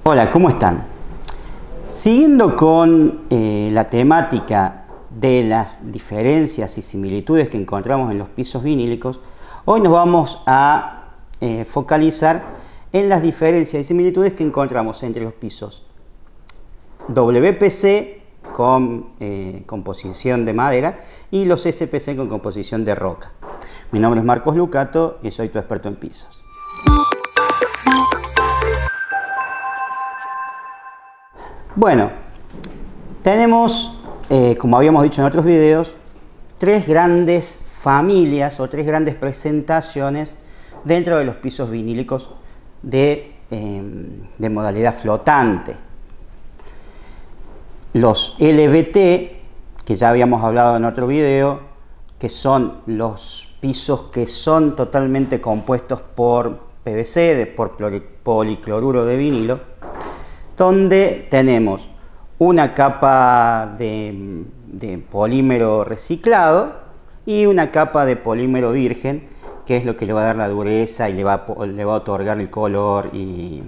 Hola, ¿cómo están? Siguiendo con la temática de las diferencias y similitudes que encontramos en los pisos vinílicos, hoy nos vamos a focalizar en las diferencias y similitudes que encontramos entre los pisos WPC con composición de madera y los SPC con composición de roca. Mi nombre es Marcos Lucato y soy tu experto en pisos. Bueno, tenemos, como habíamos dicho en otros videos, tres grandes familias o tres grandes presentaciones dentro de los pisos vinílicos de modalidad flotante. Los LVT, que ya habíamos hablado en otro video, que son los pisos que son totalmente compuestos por PVC, por policloruro de vinilo, donde tenemos una capa de polímero reciclado y una capa de polímero virgen, que es lo que le va a dar la dureza y le va a otorgar el color y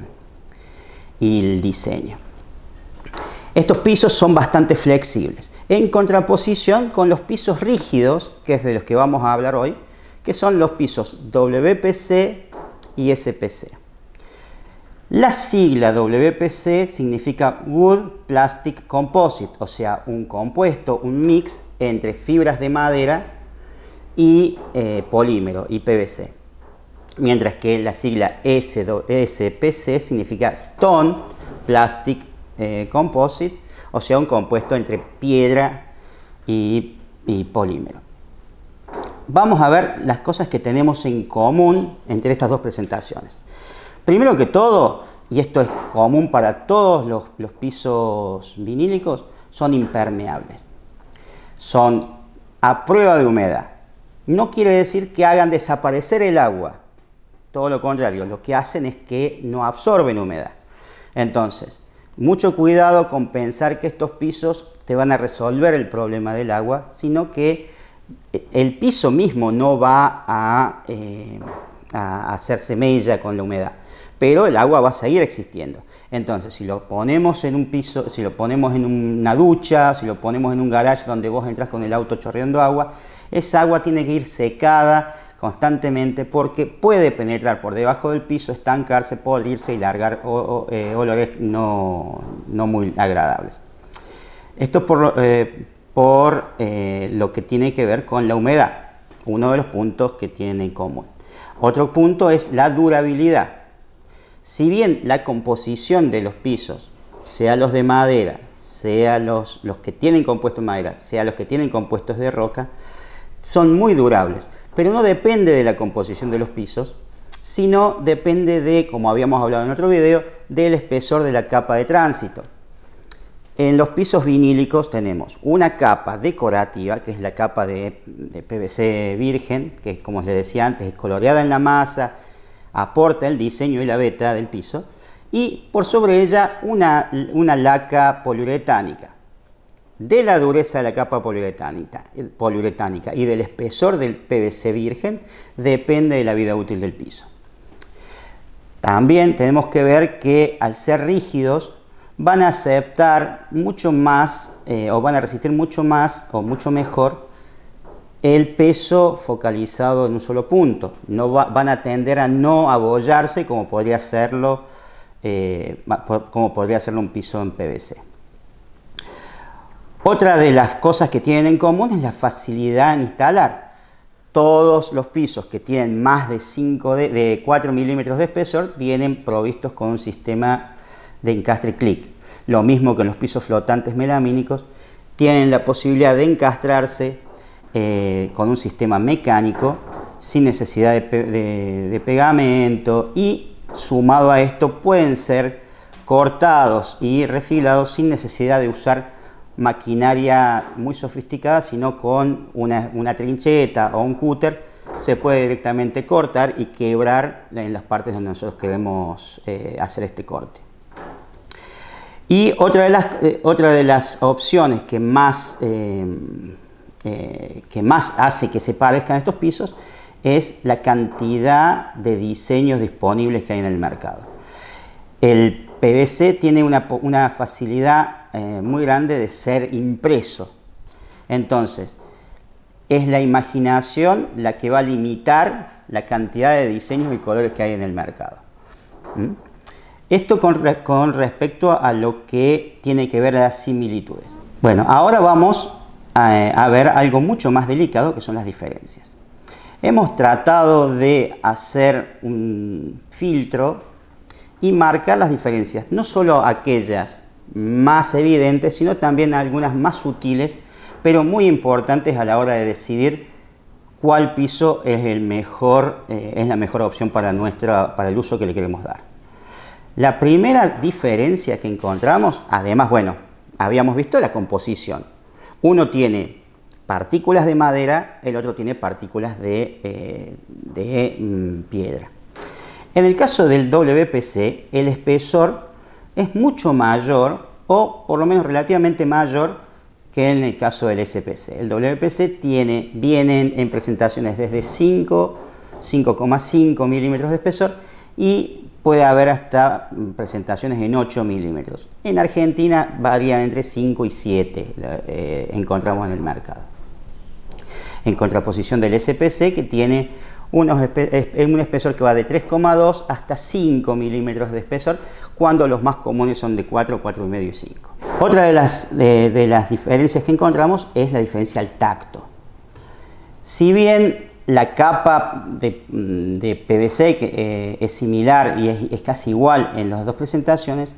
el diseño. Estos pisos son bastante flexibles, en contraposición con los pisos rígidos, que es de los que vamos a hablar hoy, que son los pisos WPC y SPC. La sigla WPC significa Wood Plastic Composite, o sea, un compuesto, un mix entre fibras de madera y polímero y PVC. Mientras que la sigla SPC significa Stone Plastic Composite, o sea, un compuesto entre piedra y polímero. Vamos a ver las cosas que tenemos en común entre estas dos presentaciones. Primero que todo, y esto es común para todos los pisos vinílicos, son impermeables. Son a prueba de humedad. No quiere decir que hagan desaparecer el agua. Todo lo contrario, lo que hacen es que no absorben humedad. Entonces, mucho cuidado con pensar que estos pisos te van a resolver el problema del agua, sino que el piso mismo no va a hacerse mella con la humedad, pero el agua va a seguir existiendo. Entonces, si lo ponemos en un piso, si lo ponemos en una ducha, si lo ponemos en un garage donde vos entras con el auto chorreando agua, esa agua tiene que ir secada constantemente porque puede penetrar por debajo del piso, estancarse, podrirse y largar olores no muy agradables. Esto es por lo que tiene que ver con la humedad, uno de los puntos que tienen en común. Otro punto es la durabilidad. Si bien la composición de los pisos, sea los de madera, sea los que tienen compuestos de madera, sea los que tienen compuestos de roca, son muy durables, pero no depende de la composición de los pisos, sino depende de, como habíamos hablado en otro video, del espesor de la capa de tránsito. En los pisos vinílicos tenemos una capa decorativa, que es la capa de PVC virgen, que como les decía antes, es coloreada en la masa, aporta el diseño y la veta del piso, y por sobre ella una laca poliuretánica. De la dureza de la capa poliuretánica y del espesor del PVC virgen depende de la vida útil del piso. También tenemos que ver que al ser rígidos van a aceptar mucho más o van a resistir mucho más o mucho mejor el peso focalizado en un solo punto. Van a tender a no abollarse como podría hacerlo un piso en PVC. Otra de las cosas que tienen en común es la facilidad en instalar. Todos los pisos que tienen más de 4 milímetros de espesor vienen provistos con un sistema de encastre clic. Lo mismo que los pisos flotantes melamínicos tienen la posibilidad de encastrarse con un sistema mecánico sin necesidad de pegamento, y sumado a esto pueden ser cortados y refilados sin necesidad de usar maquinaria muy sofisticada, sino con una trincheta o un cúter se puede directamente cortar y quebrar en las partes donde nosotros queremos hacer este corte. Y otra de las opciones que más hace que se parezcan estos pisos es la cantidad de diseños disponibles que hay en el mercado. El PVC tiene una facilidad muy grande de ser impreso. Entonces, es la imaginación la que va a limitar la cantidad de diseños y colores que hay en el mercado. Esto con respecto a lo que tiene que ver las similitudes. Bueno, ahora vamos a ver algo mucho más delicado, que son las diferencias. Hemos tratado de hacer un filtro y marcar las diferencias, no solo aquellas más evidentes, sino también algunas más sutiles, pero muy importantes a la hora de decidir cuál piso es la mejor opción para el uso que le queremos dar. La primera diferencia que encontramos, además, bueno, habíamos visto la composición. Uno tiene partículas de madera, el otro tiene partículas de piedra. En el caso del WPC, el espesor es mucho mayor, o por lo menos relativamente mayor, que en el caso del SPC. El WPC viene en presentaciones desde 5,5 milímetros de espesor y puede haber hasta presentaciones en 8 milímetros. En Argentina varían entre 5 y 7, encontramos en el mercado. En contraposición del SPC, que tiene un espesor que va de 3,2 hasta 5 milímetros de espesor, cuando los más comunes son de 4, 4,5 y 5. Otra de las diferencias que encontramos es la diferencia al tacto. Si bien la capa de PVC es similar y es casi igual en las dos presentaciones,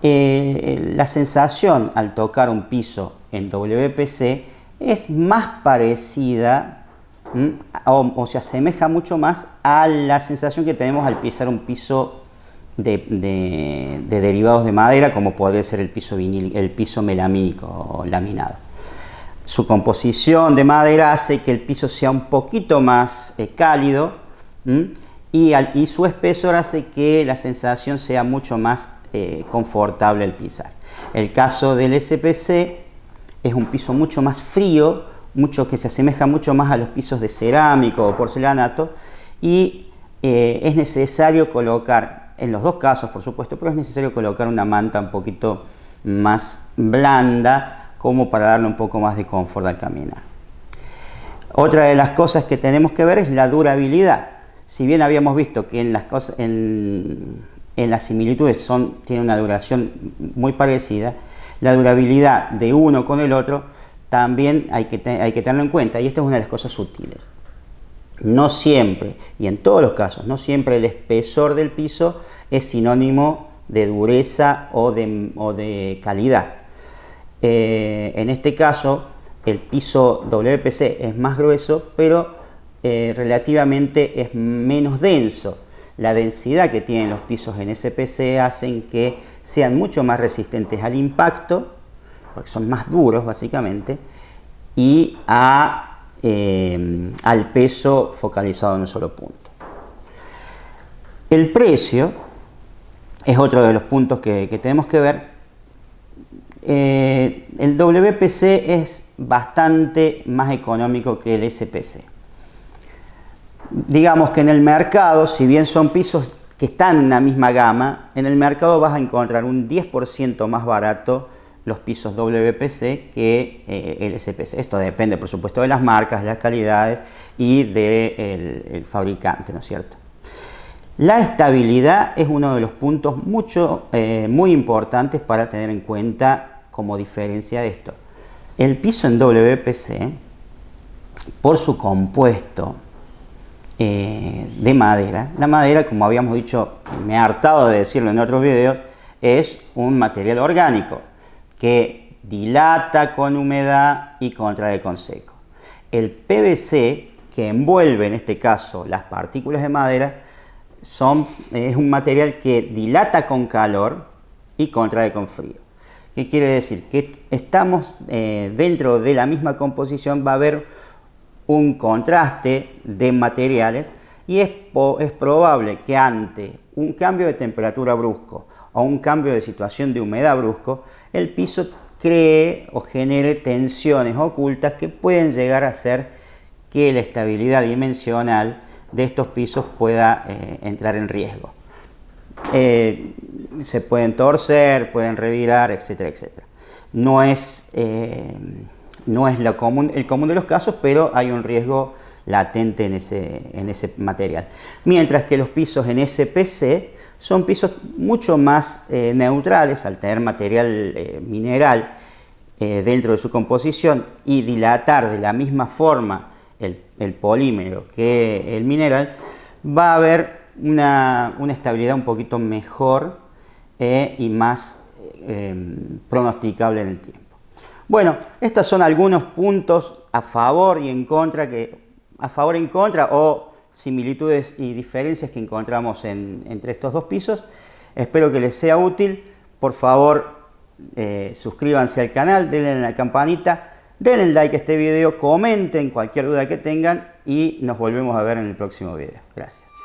la sensación al tocar un piso en WPC es más parecida o se asemeja mucho más a la sensación que tenemos al pisar un piso de derivados de madera, como podría ser el piso melamínico o laminado. Su composición de madera hace que el piso sea un poquito más cálido y su espesor hace que la sensación sea mucho más confortable al pisar. El caso del SPC es un piso mucho más frío, que se asemeja mucho más a los pisos de cerámico o porcelanato, y es necesario colocar, en los dos casos por supuesto, pero es necesario colocar una manta un poquito más blanda como para darle un poco más de confort al caminar. Otra de las cosas que tenemos que ver es la durabilidad. Si bien habíamos visto que en las similitudes tienen una duración muy parecida, la durabilidad de uno con el otro también hay que tenerlo en cuenta, y esta es una de las cosas sutiles. No siempre, y en todos los casos, no siempre el espesor del piso es sinónimo de dureza o de calidad. En este caso, el piso WPC es más grueso, pero relativamente es menos denso. La densidad que tienen los pisos en SPC hacen que sean mucho más resistentes al impacto, porque son más duros básicamente, y al peso focalizado en un solo punto. El precio es otro de los puntos que tenemos que ver. El WPC es bastante más económico que el SPC. Digamos que en el mercado, si bien son pisos que están en la misma gama, en el mercado vas a encontrar un 10% más barato los pisos WPC que el SPC. Esto depende, por supuesto, de las marcas, de las calidades y del fabricante, ¿no es cierto? La estabilidad es uno de los puntos muy importantes para tener en cuenta como diferencia de esto. El piso en WPC, por su compuesto de madera, la madera, como habíamos dicho, me he hartado de decirlo en otros videos, es un material orgánico que dilata con humedad y contrae con seco. El PVC, que envuelve en este caso las partículas de madera, es un material que dilata con calor y contrae con frío. ¿Qué quiere decir? Que estamos dentro de la misma composición, va a haber un contraste de materiales, y es probable que ante un cambio de temperatura brusco o un cambio de situación de humedad brusco, el piso cree o genere tensiones ocultas que pueden llegar a hacer que la estabilidad dimensional de estos pisos pueda entrar en riesgo. se pueden torcer, pueden revirar, etcétera, etcétera. No es el común de los casos, pero hay un riesgo latente en ese material. Mientras que los pisos en SPC son pisos mucho más neutrales al tener material mineral dentro de su composición y dilatar de la misma forma el polímero que el mineral, va a haber una estabilidad un poquito mejor y más pronosticable en el tiempo. Bueno, estos son algunos puntos a favor y en contra, o similitudes y diferencias que encontramos entre estos dos pisos. Espero que les sea útil. Por favor, suscríbanse al canal, denle a la campanita, denle like a este video, comenten cualquier duda que tengan y nos volvemos a ver en el próximo video. Gracias.